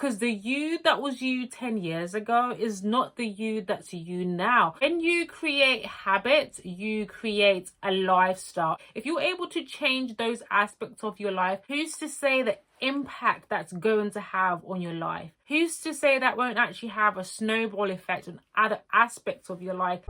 because the you that was you 10 years ago is not the you that's you now. When you create habits, you create a lifestyle. If you're able to change those aspects of your life, who's to say the impact that's going to have on your life? Who's to say that won't actually have a snowball effect on other aspects of your life?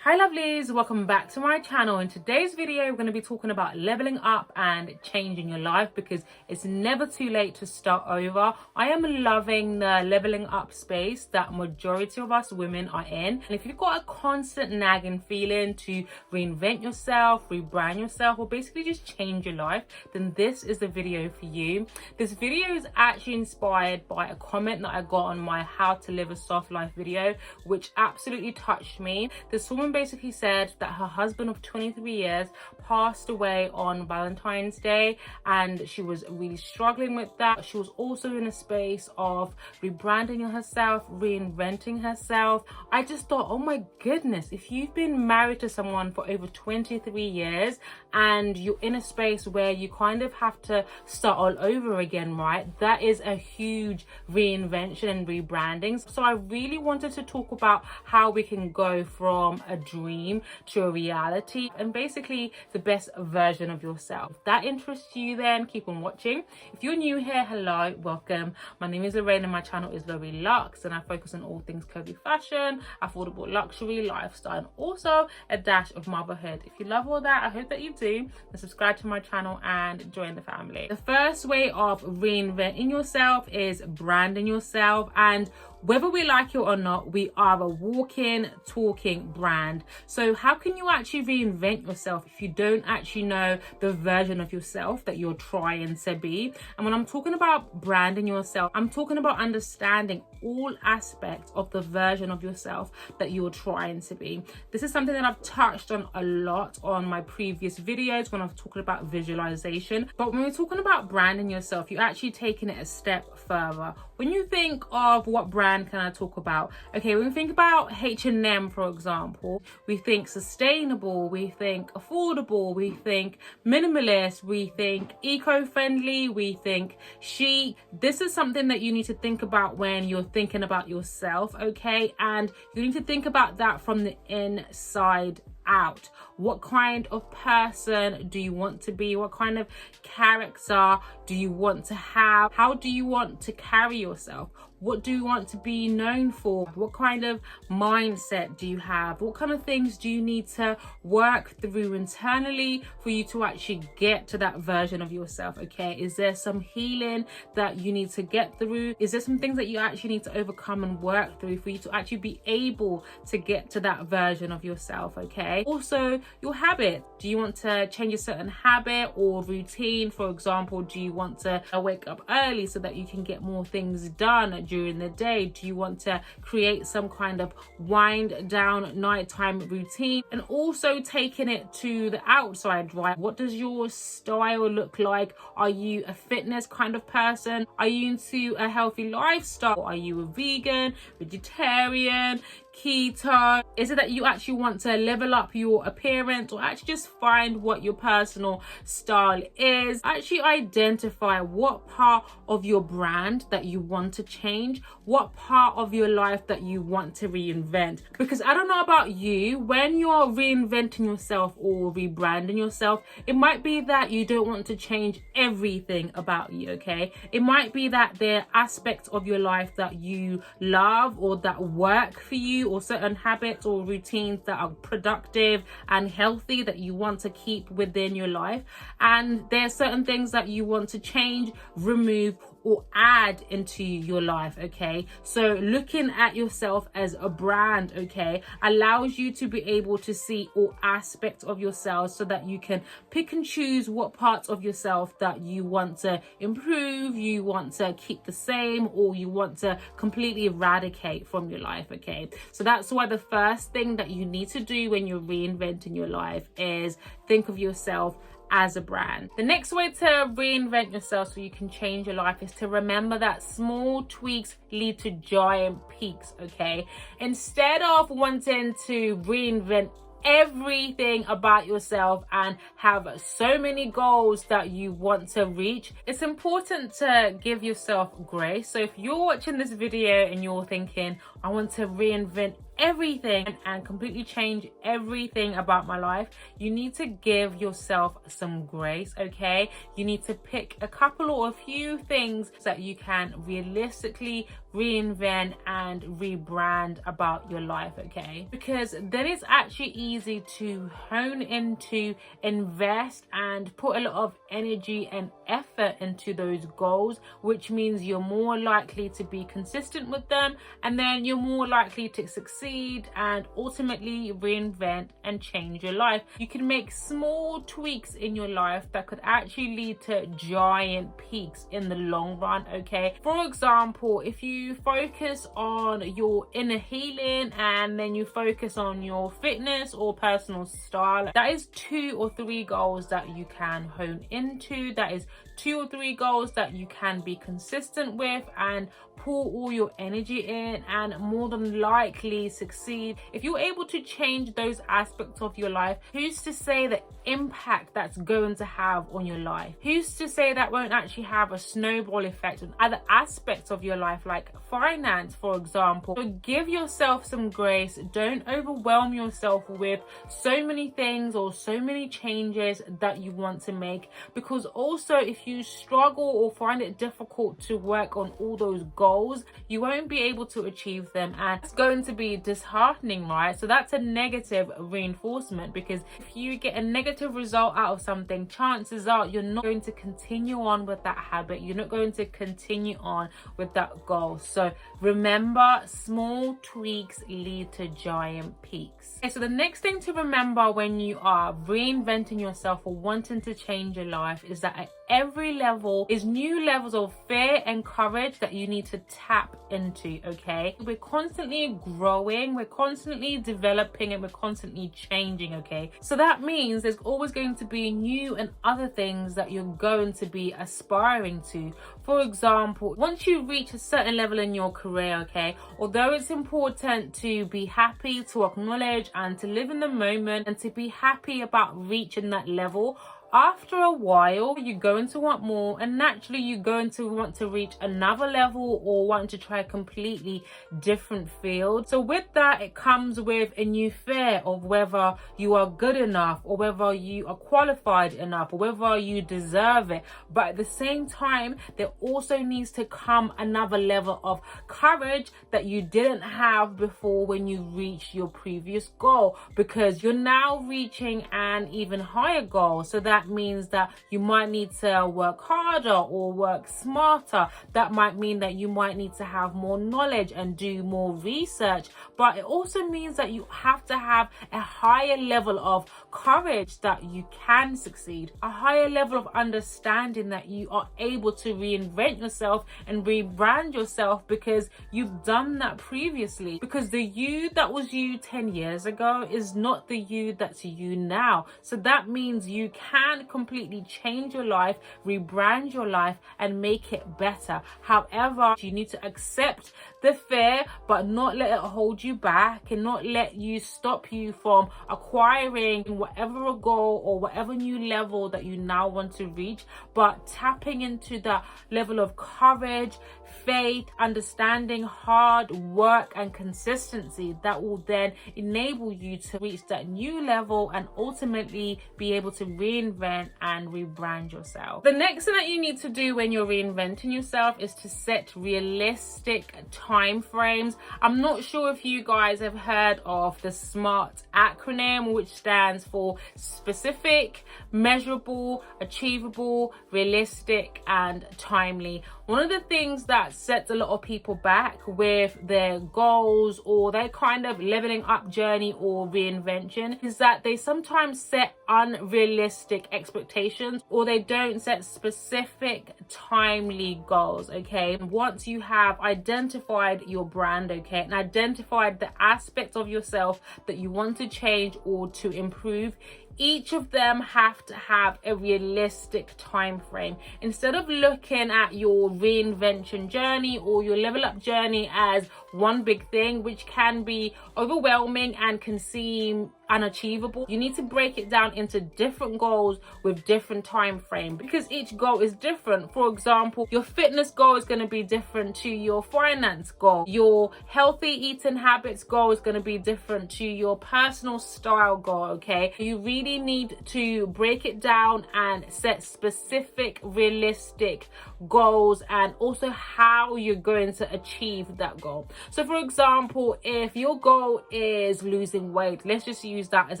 Hi lovelies, welcome back to my channel. In today's video we're going to be talking about leveling up and changing your life, because it's never too late to start over. I am loving the leveling up space that majority of us women are in, and if you've got a constant nagging feeling to reinvent yourself, rebrand yourself, or basically just change your life, then this is the video for you. This video is actually inspired by a comment that I got on my how to live a soft life video, which absolutely touched me. This woman basically said that her husband of 23 years passed away on Valentine's Day, and she was really struggling with that. She was also in a space of rebranding herself, reinventing herself. I just thought, oh my goodness, if you've been married to someone for over 23 years and you're in a space where you kind of have to start all over again, right? That is a huge reinvention and rebranding. So I really wanted to talk about how we can go from a dream to a reality, and basically the best version of yourself. If that interests you, then keep on watching. If you're new here, hello, welcome. My name is Lorraine and my channel is Lori Luxe, and I focus on all things curvy fashion, affordable luxury, lifestyle, and also a dash of motherhood. If you love all that, I hope that you do, then subscribe to my channel and join the family. The first way of reinventing yourself is branding yourself, and whether we like it or not, we are a walking, talking brand. So how can you actually reinvent yourself if you don't actually know the version of yourself that you're trying to be? And when I'm talking about branding yourself, I'm talking about understanding all aspects of the version of yourself that you're trying to be. This is something that I've touched on a lot on my previous videos when I've talking about visualization. But when we're talking about branding yourself, you're actually taking it a step further. When you think of what brand can I talk about? Okay, when we think about H&M, for example, we think sustainable, we think affordable, we think minimalist, we think eco-friendly, we think chic. This is something that you need to think about when you're thinking about yourself, okay? And you need to think about that from the inside out. What kind of person do you want to be? What kind of character do you want to have? How do you want to carry yourself? What do you want to be known for? What kind of mindset do you have? What kind of things do you need to work through internally for you to actually get to that version of yourself, okay? Is there some healing that you need to get through? Is there some things that you actually need to overcome and work through for you to actually be able to get to that version of yourself, okay? Also, your habit. Do you want to change a certain habit or routine? For example, do you want to wake up early so that you can get more things done during the day? Do you want to create some kind of wind down nighttime routine? And also taking it to the outside, right? What does your style look like? Are you a fitness kind of person? Are you into a healthy lifestyle? Are you a vegan, vegetarian, keto? Is it that you actually want to level up your appearance, or actually just find what your personal style is? Actually identify what part of your brand that you want to change, what part of your life that you want to reinvent. Because I don't know about you, when you're reinventing yourself or rebranding yourself, it might be that you don't want to change everything about you, okay? It might be that there are aspects of your life that you love or that work for you, or certain habits or routines that are productive and healthy that you want to keep within your life, and there are certain things that you want to change, remove, or add into your life, okay? So looking at yourself as a brand, okay, allows you to be able to see all aspects of yourself so that you can pick and choose what parts of yourself that you want to improve, you want to keep the same, or you want to completely eradicate from your life, okay? So that's why the first thing that you need to do when you're reinventing your life is think of yourself as a brand. The next way to reinvent yourself so you can change your life is to remember that small tweaks lead to giant peaks, okay? Instead of wanting to reinvent everything about yourself and have so many goals that you want to reach, it's important to give yourself grace. So if you're watching this video and you're thinking, I want to reinvent everything and completely change everything about my life, you need to give yourself some grace, okay? You need to pick a couple or a few things that you can realistically reinvent and rebrand about your life, okay? Because then it's actually easy to hone into, invest and put a lot of energy and effort into those goals, which means you're more likely to be consistent with them, and then you're more likely to succeed and ultimately reinvent and change your life. You can make small tweaks in your life that could actually lead to giant peaks in the long run, okay? For example, if you focus on your inner healing and then you focus on your fitness or personal style, that is 2 or 3 goals that you can hone into. That is 2 or 3 goals that you can be consistent with and pour all your energy in and more than likely succeed. If you're able to change those aspects of your life, who's to say the impact that's going to have on your life? Who's to say that won't actually have a snowball effect on other aspects of your life, like finance, for example? So give yourself some grace. Don't overwhelm yourself with so many things or so many changes that you want to make, because also if you struggle or find it difficult to work on all those goals, you won't be able to achieve them, and it's going to be disheartening, right? So that's a negative reinforcement, because if you get a negative result out of something, chances are you're not going to continue on with that habit, you're not going to continue on with that goal. So remember, small tweaks lead to giant peaks. Okay, so the next thing to remember when you are reinventing yourself or wanting to change your life is that at every level is new levels of fear and courage that you need to tap into, okay? We're constantly growing, we're constantly developing, and we're constantly changing, okay? So that means there's always going to be new and other things that you're going to be aspiring to. For example, once you reach a certain level in your career, okay, although it's important to be happy, to acknowledge and to live in the moment and to be happy about reaching that level, after a while you're going to want more, and naturally you're going to want to reach another level or want to try a completely different field. So with that, it comes with a new fear of whether you are good enough or whether you are qualified enough or whether you deserve it. But at the same time, there also needs to come another level of courage that you didn't have before when you reached your previous goal, because you're now reaching an even higher goal. So that means that you might need to work harder or work smarter. That might mean that you might need to have more knowledge and do more research. But it also means that you have to have a higher level of courage that you can succeed, a higher level of understanding that you are able to reinvent yourself and rebrand yourself because you've done that previously. Because the you that was you 10 years ago is not the you that's you now. So that means you can completely change your life, rebrand your life and make it better. However, you need to accept the fear but not let it hold you back and not let you stop you from acquiring whatever goal or whatever new level that you now want to reach, but tapping into that level of courage, faith, understanding, hard work and consistency that will then enable you to reach that new level and ultimately be able to reinvent and rebrand yourself. The next thing that you need to do when you're reinventing yourself is to set realistic time frames. I'm not sure if you guys have heard of the S.M.A.R.T acronym, which stands for specific, measurable, achievable, realistic and timely. One of the things that sets a lot of people back with their goals or their kind of leveling up journey or reinvention is that they sometimes set unrealistic expectations or they don't set specific timely goals, okay? Once you have identified your brand, okay, and identified the aspects of yourself that you want to change or to improve, each of them have to have a realistic time frame. Instead of looking at your reinvention journey or your level up journey as one big thing, which can be overwhelming and can seem unachievable. You need to break it down into different goals with different time frame, because each goal is different. For example, your fitness goal is going to be different to your finance goal. Your healthy eating habits goal is going to be different to your personal style goal, okay? You really need to break it down and set specific, realistic goals, and also how you're going to achieve that goal. So for example, if your goal is losing weight, let's just use that as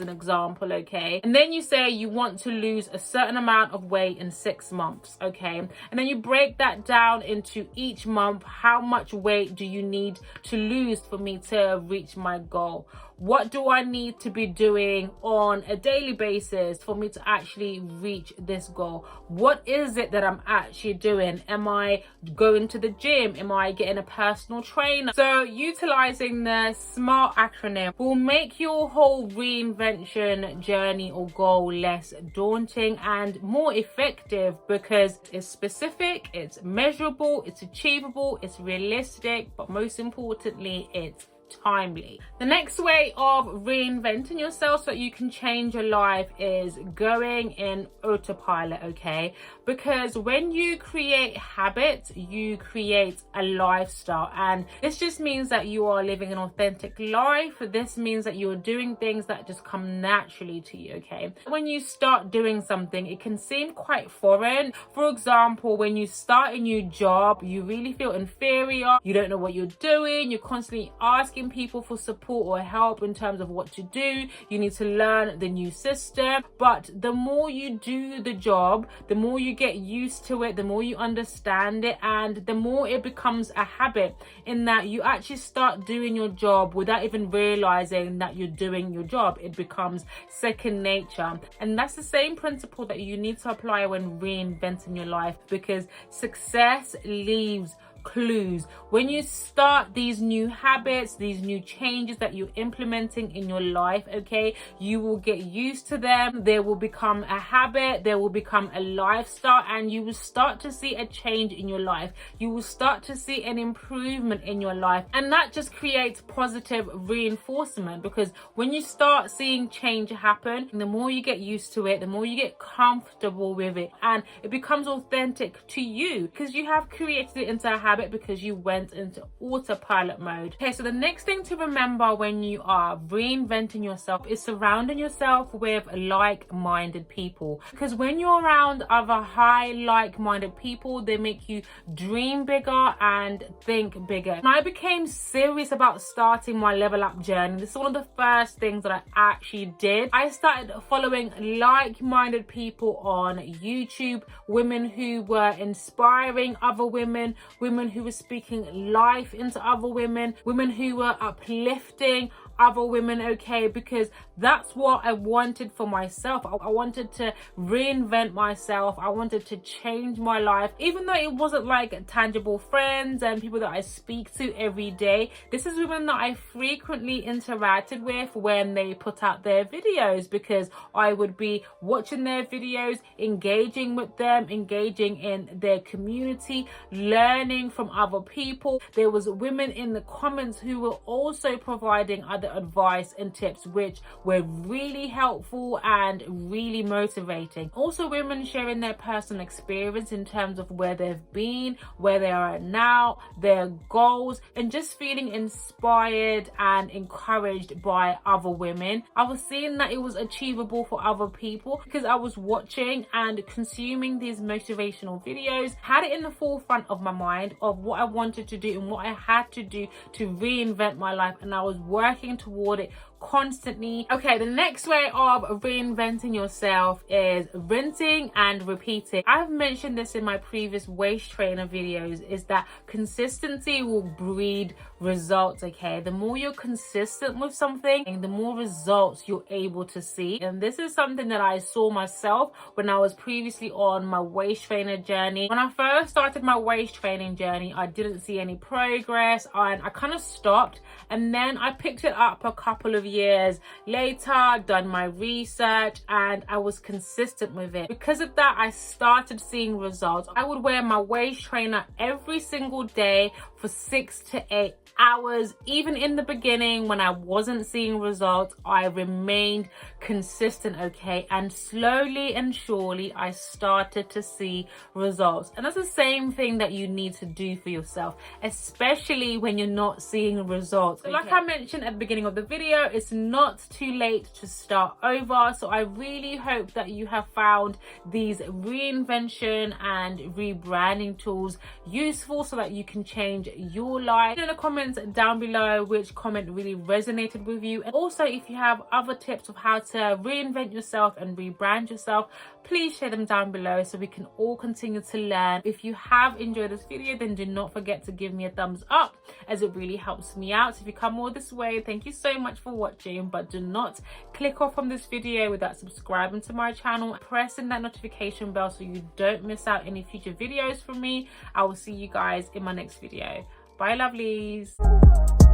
an example, okay? And then you say you want to lose a certain amount of weight in 6 months, okay? And then you break that down into each month. How much weight do you need to lose for me to reach my goal? What do I need to be doing on a daily basis for me to actually reach this goal? What is it that I'm actually doing? Am I going to the gym? Am I getting a personal trainer? So utilizing the S.M.A.R.T acronym will make your whole reinvention journey or goal less daunting and more effective, because it's specific, it's measurable, it's achievable, it's realistic, but most importantly, it's timely. The next way of reinventing yourself so that you can change your life is going in autopilot, okay? Because when you create habits, you create a lifestyle, and this just means that you are living an authentic life. This means that you're doing things that just come naturally to you, okay? When you start doing something, it can seem quite foreign. For example, when you start a new job, you really feel inferior, you don't know what you're doing, you're constantly asking people for support or help in terms of what to do. You need to learn the new system. But the more you do the job, the more you get used to it, the more you understand it, and the more it becomes a habit, in that you actually start doing your job without even realizing that you're doing your job. It becomes second nature. And that's the same principle that you need to apply when reinventing your life, because success leaves clues. When you start these new habits, these new changes that you're implementing in your life, okay, you will get used to them. They will become a habit, they will become a lifestyle, and you will start to see a change in your life. You will start to see an improvement in your life, and that just creates positive reinforcement, because when you start seeing change happen, the more you get used to it, the more you get comfortable with it, and it becomes authentic to you, because you have created it into a habit, because you went into autopilot mode. Okay, so the next thing to remember when you are reinventing yourself is surrounding yourself with like-minded people, because when you're around other high like-minded people, they make you dream bigger and think bigger. And I became serious about starting my level up journey. This is one of the first things that I actually did. I started following like-minded people on YouTube, women who were inspiring other women, women who were speaking life into other women, women who were uplifting other women, okay? Because that's what I wanted for myself. I wanted to reinvent myself. I wanted to change my life, even though it wasn't like tangible friends and people that I speak to every day. This is women that I frequently interacted with when they put out their videos, because I would be watching their videos, engaging with them, engaging in their community, learning from other people. There was women in the comments who were also providing other advice and tips, which were really helpful and really motivating. Also, women sharing their personal experience in terms of where they've been, where they are now, their goals, and just feeling inspired and encouraged by other women. I was seeing that it was achievable for other people, because I was watching and consuming these motivational videos, had it in the forefront of my mind of what I wanted to do and what I had to do to reinvent my life, and I was working toward it constantly. Okay, the next way of reinventing yourself is rinsing and repeating. I've mentioned this in my previous waist trainer videos, is that consistency will breed results, okay? The more you're consistent with something, the more results you're able to see. And this is something that I saw myself when I was previously on my waist trainer journey. When I first started my waist training journey, I didn't see any progress and I kind of stopped, and then I picked it up a couple of years later, done my research, and I was consistent with it. Because of that, I started seeing results. I would wear my waist trainer every single day for 6 to 8 hours. Even in the beginning when I wasn't seeing results, I remained consistent, okay? And slowly and surely I started to see results. And that's the same thing that you need to do for yourself, especially when you're not seeing results. Okay. Like I mentioned at the beginning of the video, it's not too late to start over. So I really hope that you have found these reinvention and rebranding tools useful so that you can change your life. In the comments down below which comment really resonated with you, and also if you have other tips of how to reinvent yourself and rebrand yourself, please share them down below so we can all continue to learn. If you have enjoyed this video, then do not forget to give me a thumbs up, as it really helps me out. So if you come all this way, thank you so much for watching, but do not click off from this video without subscribing to my channel, pressing that notification bell so you don't miss out any future videos from me. I will see you guys in my next video. Bye lovelies.